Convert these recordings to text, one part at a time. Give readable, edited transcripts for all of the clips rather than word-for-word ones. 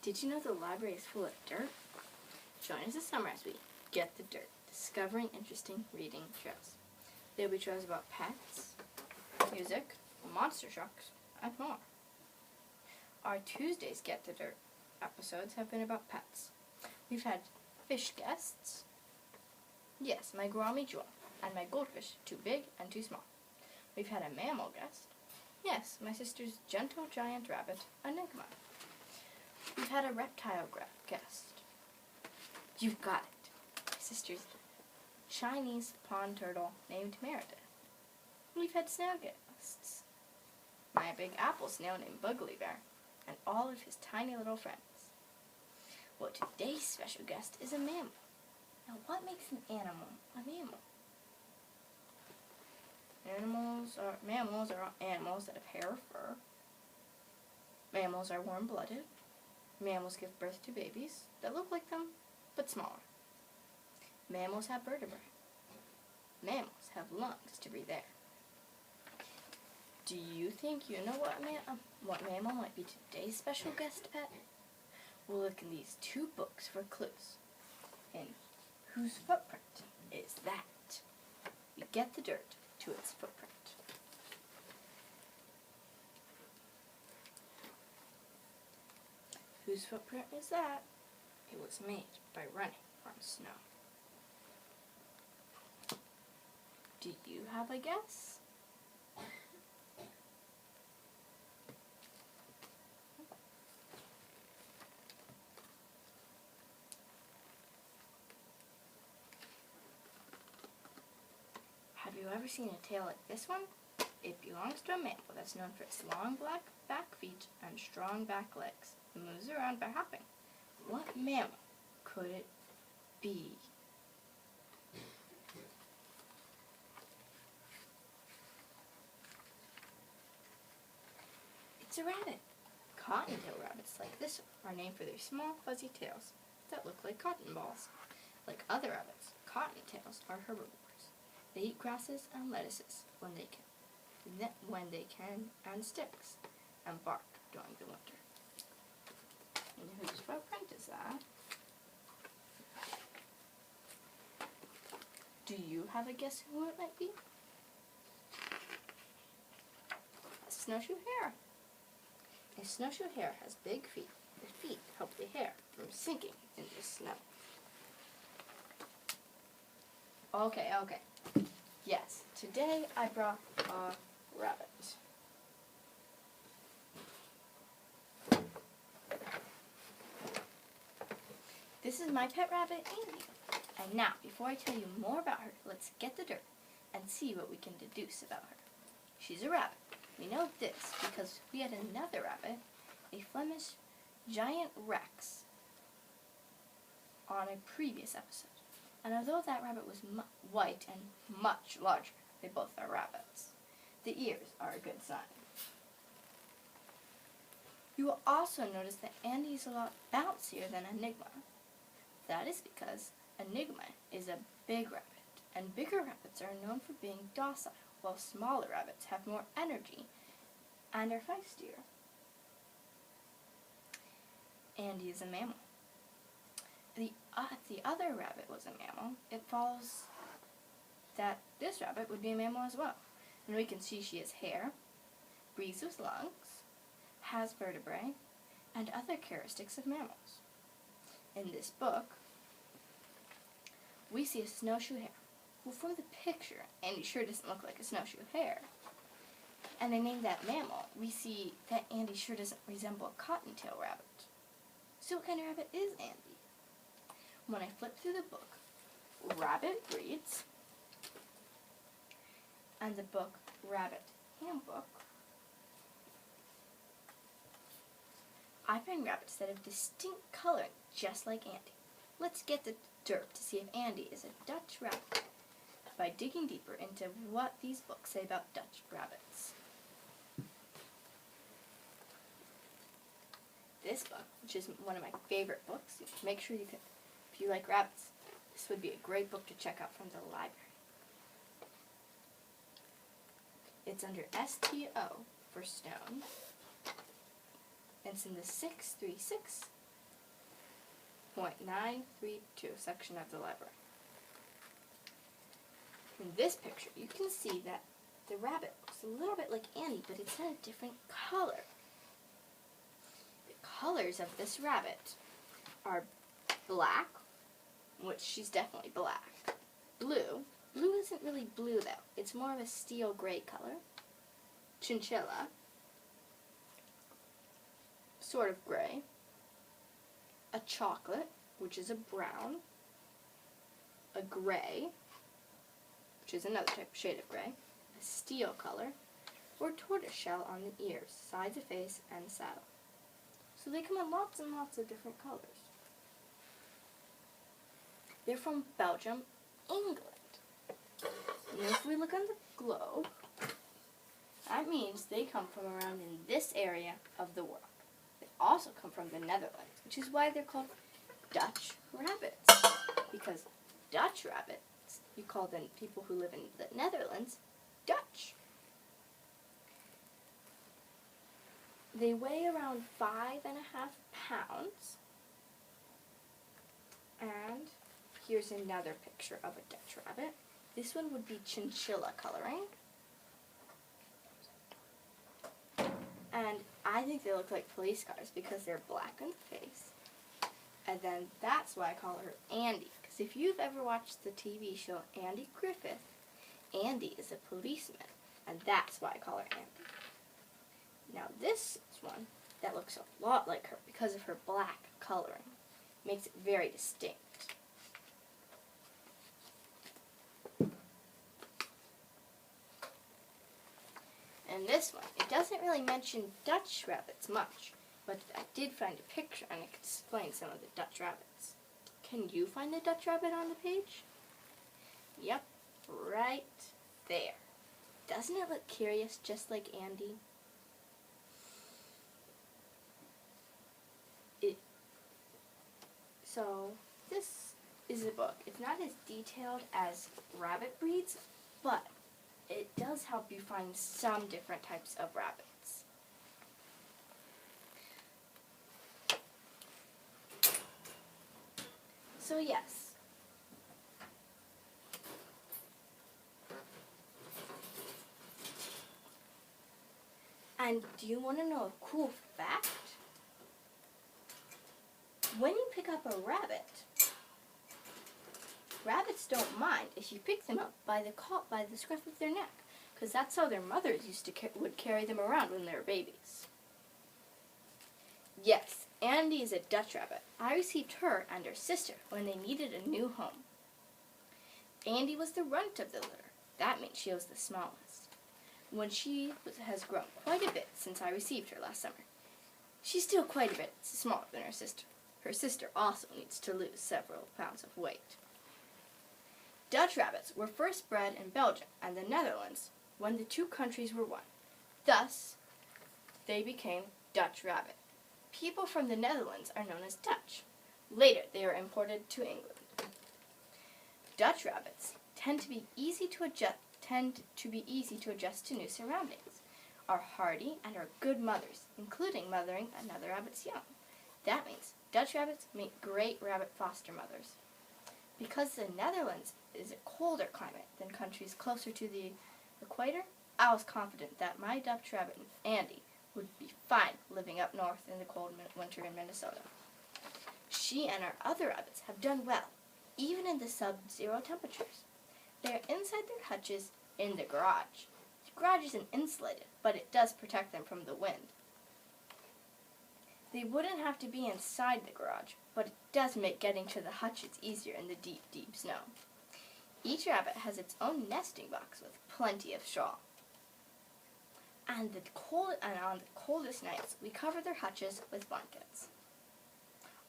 Did you know the library is full of dirt? Join us this summer as we get the dirt, discovering interesting reading trails. There will be trails about pets, music, monster trucks, and more. Our Tuesdays Get the Dirt episodes have been about pets. We've had fish guests. Yes, my gourami jewel, and my goldfish, too big and too small. We've had a mammal guest. Yes, my sister's gentle giant rabbit, Enigma. We've had a reptile guest. You've got it. My sister's Chinese pond turtle named Meredith. We've had snail guests. My big apple snail named Buggly Bear, and all of his tiny little friends. Well, today's special guest is a mammal. Now, what makes an animal a mammal? Mammals are animals that have hair or fur. Mammals are warm-blooded. Mammals give birth to babies that look like them, but smaller. Mammals have vertebrae. Mammals have lungs to breathe air. Do you think you know what mammal might be today's special guest pet? We'll look in these two books for clues. And whose footprint is that? We get the dirt to its footprint. Whose footprint is that? It was made by running on snow. Do you have a guess? Have you ever seen a tail like this one? It belongs to a mammal that's known for its long black back feet and strong back legs. It moves around by hopping. What mammal could it be? It's a rabbit. Cottontail rabbits like this one are named for their small fuzzy tails that look like cotton balls. Like other rabbits, cottontails are herbivores. They eat grasses and lettuces when they can, and sticks, and bark during the winter. And whose footprint is that? Do you have a guess who it might be? A snowshoe hare. A snowshoe hare has big feet. The feet help the hare from sinking into the snow. Okay. Yes, today I brought a rabbit. This is my pet rabbit, Amy. And now, before I tell you more about her, let's get the dirt and see what we can deduce about her. She's a rabbit. We know this because we had another rabbit, a Flemish giant Rex, on a previous episode. And although that rabbit was white and much larger, they both are rabbits. The ears are a good sign. You will also notice that Andy is a lot bouncier than Enigma. That is because Enigma is a big rabbit, and bigger rabbits are known for being docile, while smaller rabbits have more energy and are feistier. Andy is a mammal. If the other rabbit was a mammal, it follows that this rabbit would be a mammal as well. And we can see she has hair, breathes with lungs, has vertebrae, and other characteristics of mammals. In this book, we see a snowshoe hare. Well, from the picture, Andy sure doesn't look like a snowshoe hare. And they named that mammal. We see that Andy sure doesn't resemble a cottontail rabbit. So what kind of rabbit is Andy? When I flip through the book, Rabbit Breeds, and the book Rabbit Handbook, I find rabbits that have distinct coloring just like Andy. Let's get the dirt to see if Andy is a Dutch rabbit by digging deeper into what these books say about Dutch rabbits. This book, which is one of my favorite books, make sure you can, if you like rabbits, this would be a great book to check out from the library. It's under STO for stone. It's in the 636 .932 section of the library. In this picture, you can see that the rabbit looks a little bit like Andy, but it's in a different color. The colors of this rabbit are black, which she's definitely black. Blue. Blue isn't really blue though. It's more of a steel gray color. Chinchilla. Sort of gray. A chocolate, which is a brown. A gray, which is another type of shade of gray. A steel color. Or tortoiseshell on the ears, sides of face, and saddle. So they come in lots and lots of different colors. They're from Belgium, England. And if we look on the globe, that means they come from around in this area of the world. They also come from the Netherlands, which is why they're called Dutch rabbits. Because Dutch rabbits, you call them people who live in the Netherlands, Dutch. They weigh around 5.5 pounds. And here's another picture of a Dutch rabbit. This one would be chinchilla coloring. And I think they look like police cars because they're black in the face. And then that's why I call her Andy. Because if you've ever watched the TV show Andy Griffith, Andy is a policeman. And that's why I call her Andy. Now this is one that looks a lot like her because of her black coloring. Makes it very distinct. And this one, it doesn't really mention Dutch rabbits much, but I did find a picture and it explains some of the Dutch rabbits. Can you find the Dutch rabbit on the page? Yep, right there. Doesn't it look curious, just like Andy? So, this is a book. It's not as detailed as rabbit breeds, but it does help you find some different types of rabbits. So yes. And do you want to know a cool fact? When you pick up a rabbit, rabbits don't mind if you pick them up by the scruff of their neck, because that's how their mothers would carry them around when they were babies. Yes, Andy is a Dutch rabbit. I received her and her sister when they needed a new home. Andy was the runt of the litter. That means she was the smallest. When she has grown quite a bit since I received her last summer. She's still quite a bit smaller than her sister. Her sister also needs to lose several pounds of weight. Dutch rabbits were first bred in Belgium and the Netherlands when the two countries were one. Thus, they became Dutch rabbit. People from the Netherlands are known as Dutch. Later, they were imported to England. Dutch rabbits tend to be easy to adjust to new surroundings, are hardy, and are good mothers, including mothering another rabbit's young. That means Dutch rabbits make great rabbit foster mothers. Because the Netherlands is a colder climate than countries closer to the equator, I was confident that my Dutch rabbit, Andy, would be fine living up north in the cold winter in Minnesota. She and our other rabbits have done well, even in the sub-zero temperatures. They are inside their hutches in the garage. The garage isn't insulated, but it does protect them from the wind. They wouldn't have to be inside the garage, but it does make getting to the hutches easier in the deep, deep snow. Each rabbit has its own nesting box with plenty of straw. And on the coldest nights, we cover their hutches with blankets.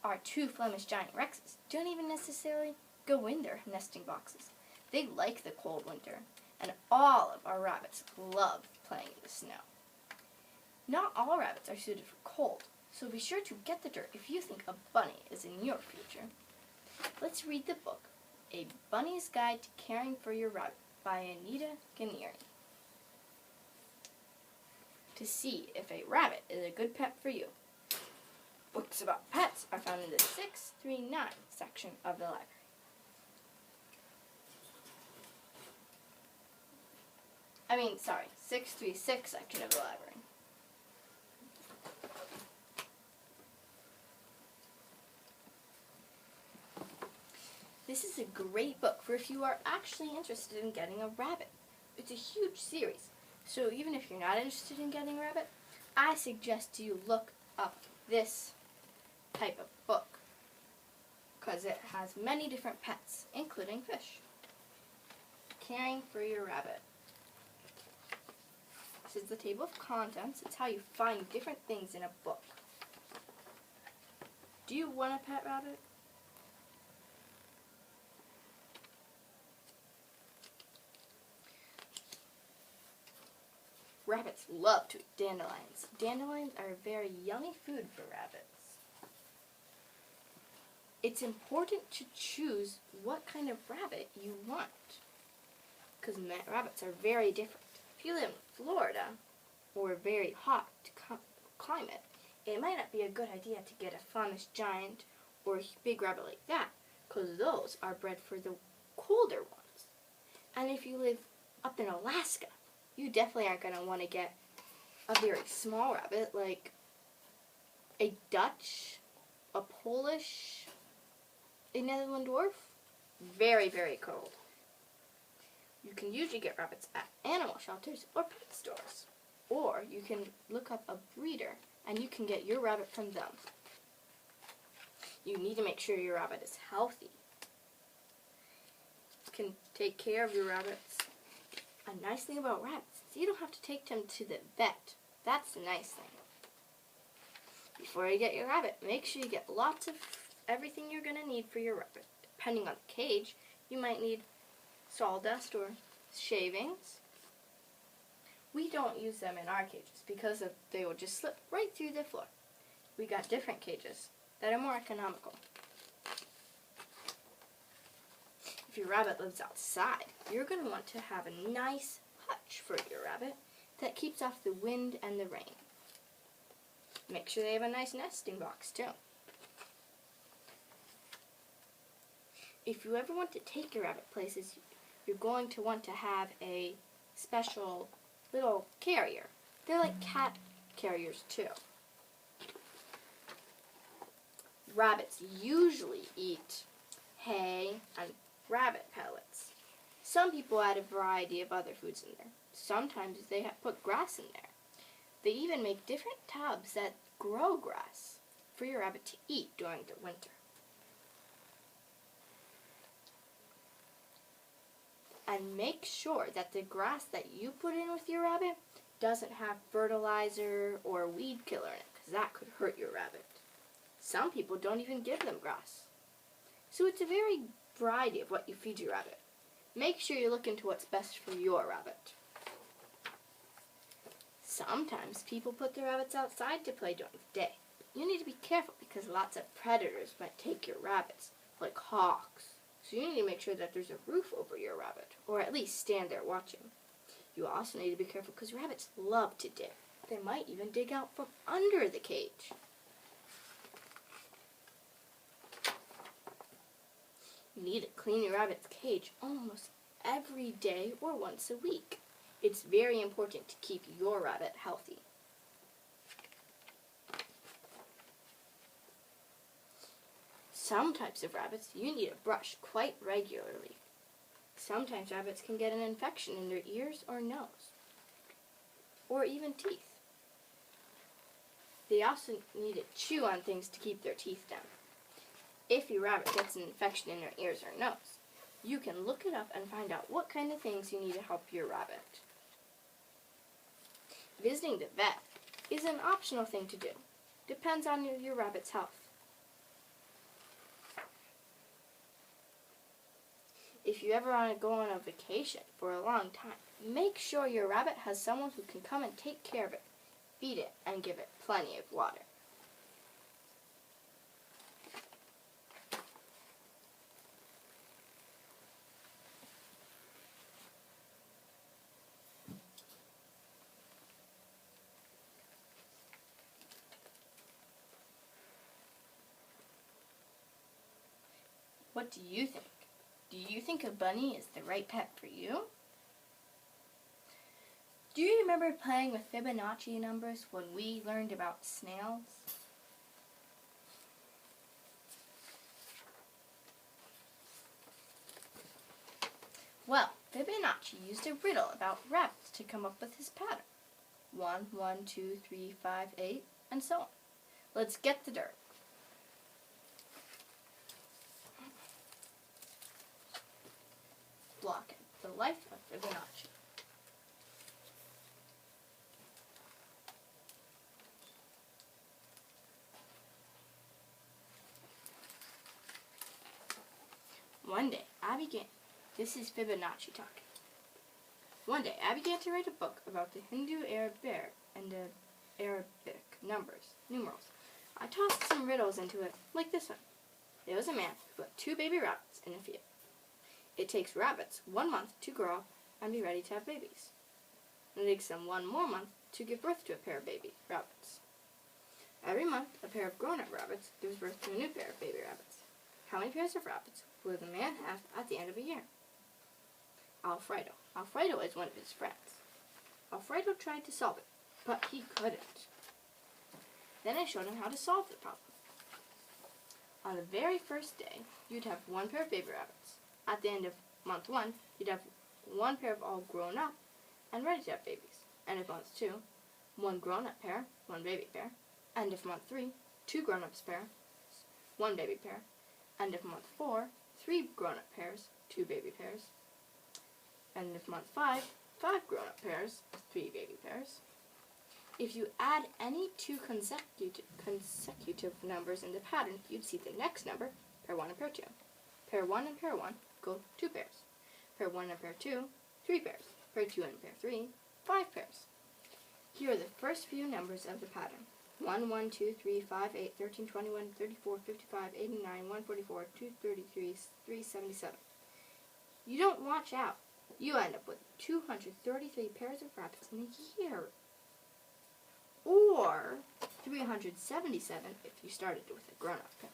Our two Flemish giant Rexes don't even necessarily go in their nesting boxes. They like the cold winter, and all of our rabbits love playing in the snow. Not all rabbits are suited for cold, so be sure to get the dirt if you think a bunny is in your future. Let's read the book, A Bunny's Guide to Caring for Your Rabbit by Anita Ganieri. To see if a rabbit is a good pet for you. Book books about pets are found in the 639 section of the library. I mean, sorry, 636 section of the library. This is a great book for if you are actually interested in getting a rabbit. It's a huge series, so even if you're not interested in getting a rabbit, I suggest you look up this type of book because it has many different pets, including fish. Caring for your rabbit. This is the table of contents. It's how you find different things in a book. Do you want a pet rabbit? Rabbits love to eat dandelions. Dandelions are a very yummy food for rabbits. It's important to choose what kind of rabbit you want, because rabbits are very different. If you live in Florida or a very hot climate, it might not be a good idea to get a Flemish giant or a big rabbit like that, because those are bred for the colder ones. And if you live up in Alaska, you definitely aren't going to want to get a very small rabbit like a Dutch, a Polish, a Netherland dwarf. Very, very cold. You can usually get rabbits at animal shelters or pet stores. Or you can look up a breeder and you can get your rabbit from them. You need to make sure your rabbit is healthy. You can take care of your rabbits. A nice thing about rabbits is you don't have to take them to the vet. That's the nice thing. Before you get your rabbit, make sure you get lots of everything you're going to need for your rabbit. Depending on the cage, you might need sawdust or shavings. We don't use them in our cages because they will just slip right through the floor. We got different cages that are more economical. If your rabbit lives outside, you're going to want to have a nice hutch for your rabbit that keeps off the wind and the rain. Make sure they have a nice nesting box too. If you ever want to take your rabbit places, you're going to want to have a special little carrier. They're like cat carriers too. Rabbits usually eat hay and rabbit pellets. Some people add a variety of other foods in there. Sometimes they put grass in there. They even make different tubs that grow grass for your rabbit to eat during the winter. And make sure that the grass that you put in with your rabbit doesn't have fertilizer or weed killer in it, because that could hurt your rabbit. Some people don't even give them grass. So it's a very variety of what you feed your rabbit. Make sure you look into what's best for your rabbit. Sometimes people put their rabbits outside to play during the day. You need to be careful because lots of predators might take your rabbits, like hawks. So you need to make sure that there's a roof over your rabbit, or at least stand there watching. You also need to be careful because rabbits love to dig. They might even dig out from under the cage. You need to clean your rabbit's cage almost every day or once a week. It's very important to keep your rabbit healthy. Some types of rabbits you need to brush quite regularly. Sometimes rabbits can get an infection in their ears or nose, or even teeth. They also need to chew on things to keep their teeth down. If your rabbit gets an infection in their ears or nose, you can look it up and find out what kind of things you need to help your rabbit. Visiting the vet is an optional thing to do. Depends on your rabbit's health. If you ever want to go on a vacation for a long time, make sure your rabbit has someone who can come and take care of it, feed it, and give it plenty of water. What do you think? Do you think a bunny is the right pet for you? Do you remember playing with Fibonacci numbers when we learned about snails? Well, Fibonacci used a riddle about rabbits to come up with his pattern. 1, 1, 2, 3, 5, 8, and so on. Let's get the dirt. Block it. The life of Fibonacci. One day, this is Fibonacci talking. One day, I began to write a book about the Hindu Arab bear and the Arabic numerals. I tossed some riddles into it, like this one. There was a man who put 2 baby rabbits in a field. It takes rabbits 1 month to grow up and be ready to have babies. It takes them 1 more month to give birth to a pair of baby rabbits. Every month, a pair of grown-up rabbits gives birth to a new pair of baby rabbits. How many pairs of rabbits will the man have at the end of a year? Alfredo. Alfredo is one of his friends. Alfredo tried to solve it, but he couldn't. Then I showed him how to solve the problem. On the very first day, you'd have 1 pair of baby rabbits. At the end of month 1, you'd have 1 pair of all grown up and ready to have babies. End of month 2, 1 grown-up pair, 1 baby pair. End of month 3, 2 grown-ups pairs, 1 baby pair. End of month 4, 3 grown-up pairs, 2 baby pairs. End of month 5, 5 grown-up pairs, 3 baby pairs. If you add any 2 consecutive numbers in the pattern, you'd see the next number, pair 1 and pair 2. Pair 1 and pair 1 go 2 pairs. Pair 1 and pair 2, 3 pairs. Pair 2 and pair 3, 5 pairs. Here are the first few numbers of the pattern. 1, 1, 2, 3, 5, 8, 13, 21, 34, 55, 89, 144, 233, 377. You don't watch out. You end up with 233 pairs of rabbits in a year. Or 377 if you started with a grown-up pair.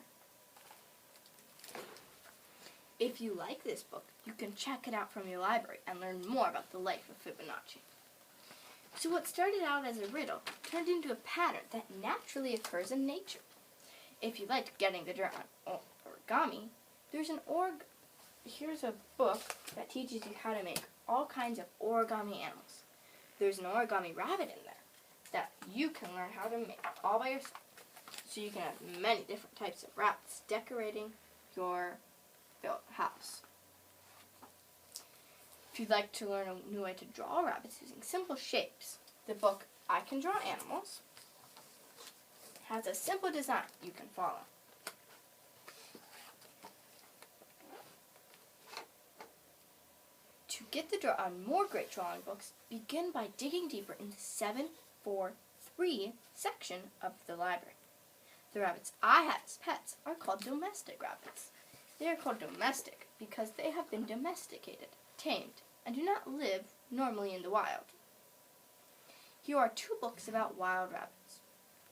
If you like this book, you can check it out from your library and learn more about the life of Fibonacci. So what started out as a riddle turned into a pattern that naturally occurs in nature. If you liked getting the dirt on origami, here's a book that teaches you how to make all kinds of origami animals. There's an origami rabbit in there that you can learn how to make all by yourself. So you can have many different types of rabbits decorating your built house. If you'd like to learn a new way to draw rabbits using simple shapes, the book I Can Draw Animals has a simple design you can follow. To get the draw on more great drawing books, begin by digging deeper in the 743 section of the library. The rabbits I had as pets are called domestic rabbits. They are called domestic because they have been domesticated, tamed, and do not live normally in the wild. Here are 2 books about wild rabbits.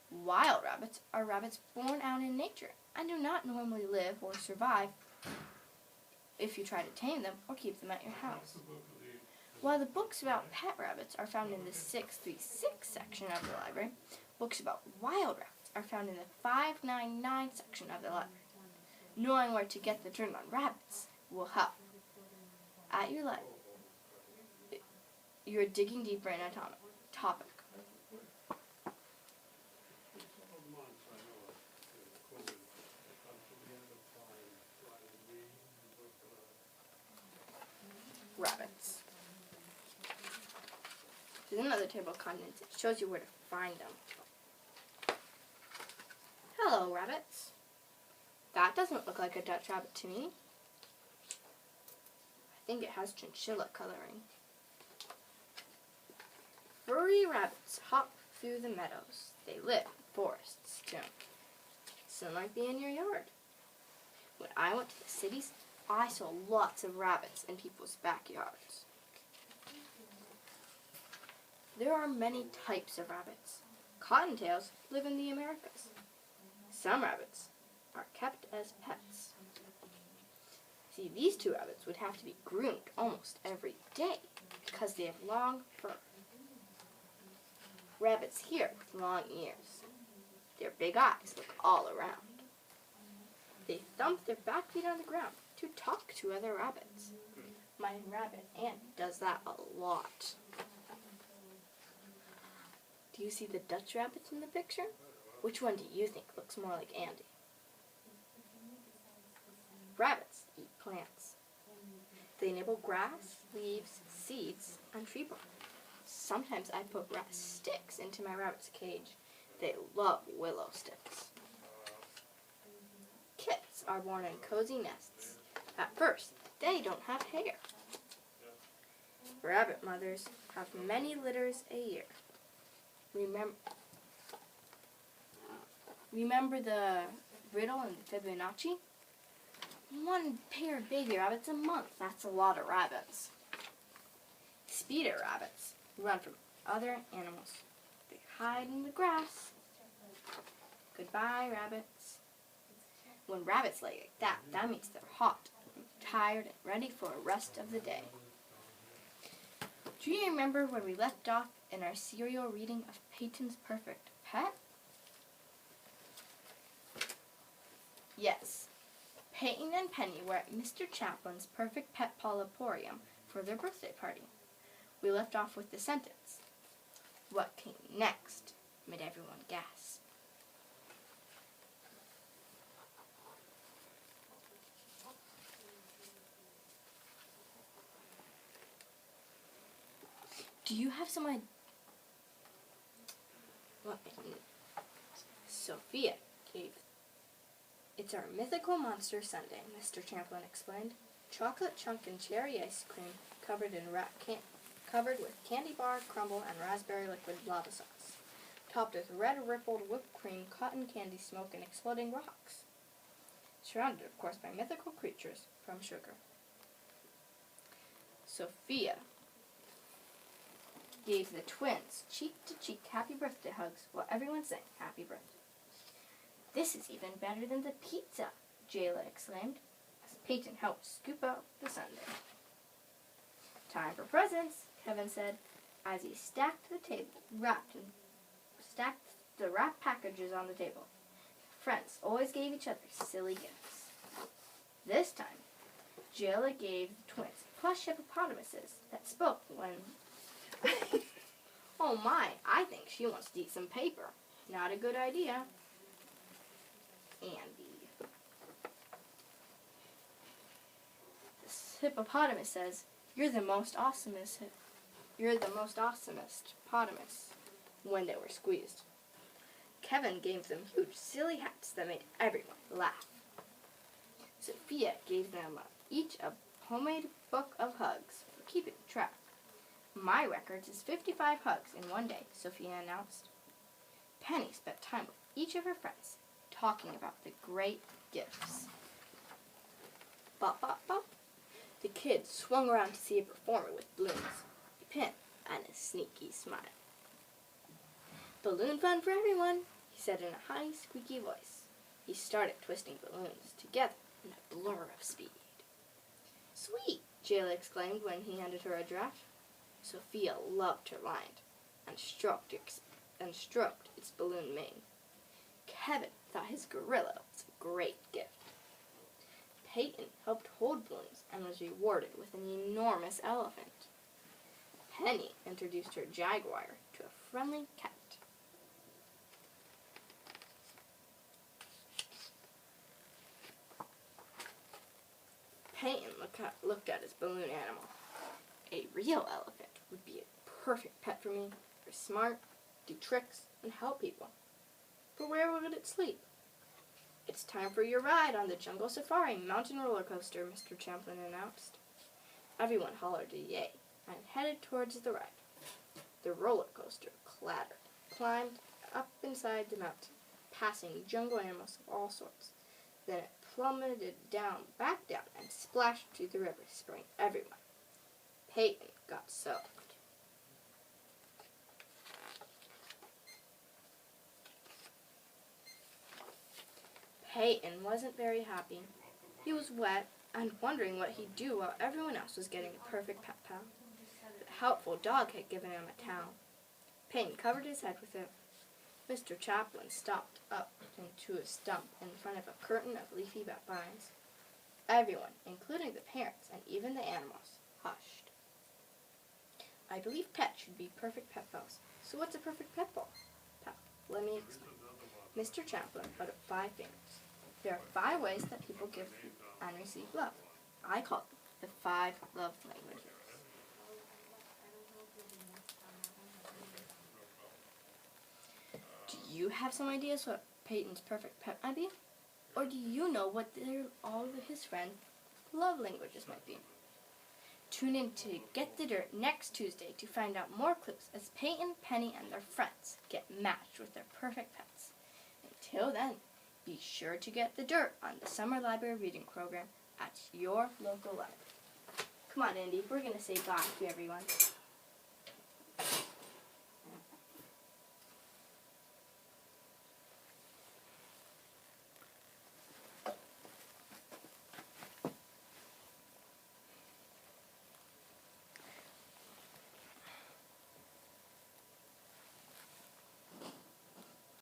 Wild rabbits are rabbits born out in nature and do not normally live or survive if you try to tame them or keep them at your house. While the books about pet rabbits are found in the 636 section of the library, books about wild rabbits are found in the 599 section of the library. Knowing where to get the dirt on rabbits will help. At your library, you're digging deeper in a topic. Rabbits. There's another table of contents. It shows you where to find them. Hello, rabbits. That doesn't look like a Dutch rabbit to me. I think it has chinchilla coloring. Furry rabbits hop through the meadows. They live in forests, too. Some might be in your yard. When I went to the cities, I saw lots of rabbits in people's backyards. There are many types of rabbits. Cottontails live in the Americas. Some rabbits are kept as pets. See, these two rabbits would have to be groomed almost every day because they have long fur. Rabbits here with long ears. Their big eyes look all around. They thump their back feet on the ground to talk to other rabbits. My rabbit Andy does that a lot. Do you see the Dutch rabbits in the picture? Which one do you think looks more like Andy? Rabbits eat plants. They nibble grass, leaves, seeds, and tree bark. Sometimes I put grass sticks into my rabbit's cage. They love willow sticks. Kits are born in cozy nests. At first, they don't have hair. Rabbit mothers have many litters a year. Remember the riddle in Fibonacci? One pair of baby rabbits a month. That's a lot of rabbits. Speeder rabbits run from other animals. They hide in the grass. Goodbye, rabbits. When rabbits lay like that, that means they're hot, tired, and ready for the rest of the day. Do you remember when we left off in our serial reading of Peyton's Perfect Pet? Yes. Peyton and Penny were at Mr. Chaplin's Perfect Pet Polyporium for their birthday party. We left off with the sentence, "What came next?" made everyone gasp. Do you have some idea? Sophia gave. It's our mythical monster sundae, Mr. Champlin explained. Chocolate chunk and cherry ice cream covered with candy bar, crumble, and raspberry liquid lava sauce, topped with red rippled whipped cream, cotton candy smoke, and exploding rocks. Surrounded, of course, by mythical creatures from sugar. Sophia gave the twins cheek-to-cheek happy birthday hugs while everyone sang happy birthday. "This is even better than the pizza," Jayla exclaimed, as Peyton helped scoop out the sundae. "Time for presents," Kevin said, as he stacked the wrapped packages on the table. Friends always gave each other silly gifts. This time, Jayla gave the twins plush hippopotamuses that spoke when... Oh my, I think she wants to eat some paper. Not a good idea. Andy. This hippopotamus says, "You're the most awesomest hippopotamus," when they were squeezed. Kevin gave them huge silly hats that made everyone laugh. Sophia gave them each a homemade book of hugs for keeping track. "My record is 55 hugs in one day," Sophia announced. Penny spent time with each of her friends, talking about the great gifts. Bop, bop, bop. The kids swung around to see a performer with balloons, a pin, and a sneaky smile. "Balloon fun for everyone," he said in a high, squeaky voice. He started twisting balloons together in a blur of speed. "Sweet," Jayla exclaimed when he handed her a draft. Sophia loved her lion and stroked its balloon mane. Kevin thought his gorilla was a great gift. Peyton helped hold balloons and was rewarded with an enormous elephant. Penny introduced her jaguar to a friendly cat. Peyton looked at his balloon animal. "A real elephant would be a perfect pet for me. They're smart, do tricks, and help people. But where would it sleep?" "It's time for your ride on the Jungle Safari mountain roller coaster," Mr. Champlin announced. Everyone hollered a yay and headed towards the ride. The roller coaster climbed up inside the mountain, passing jungle animals of all sorts. Then it plummeted back down, and splashed into the river, spraying everyone. Peyton got soaked. Peyton wasn't very happy. He was wet, and wondering what he'd do while everyone else was getting a perfect pet pal. The helpful dog had given him a towel. Peyton covered his head with it. Mr. Chaplin stopped up into a stump in front of a curtain of leafy vines. Everyone, including the parents and even the animals, hushed. I believe pets should be perfect pet pals. So what's a perfect pet pal? Let me explain. Mr. Chaplin put up 5 fingers. There are 5 ways that people give and receive love. I call them the 5 love languages. Do you have some ideas what Peyton's perfect pet might be? Or do you know what all of his friends' love languages might be? Tune in to Get the Dirt next Tuesday to find out more clues as Peyton, Penny, and their friends get matched with their perfect pets. Until then, be sure to get the dirt on the Summer Library Reading Program at your local library. Come on, Andy, we're going to say bye to everyone.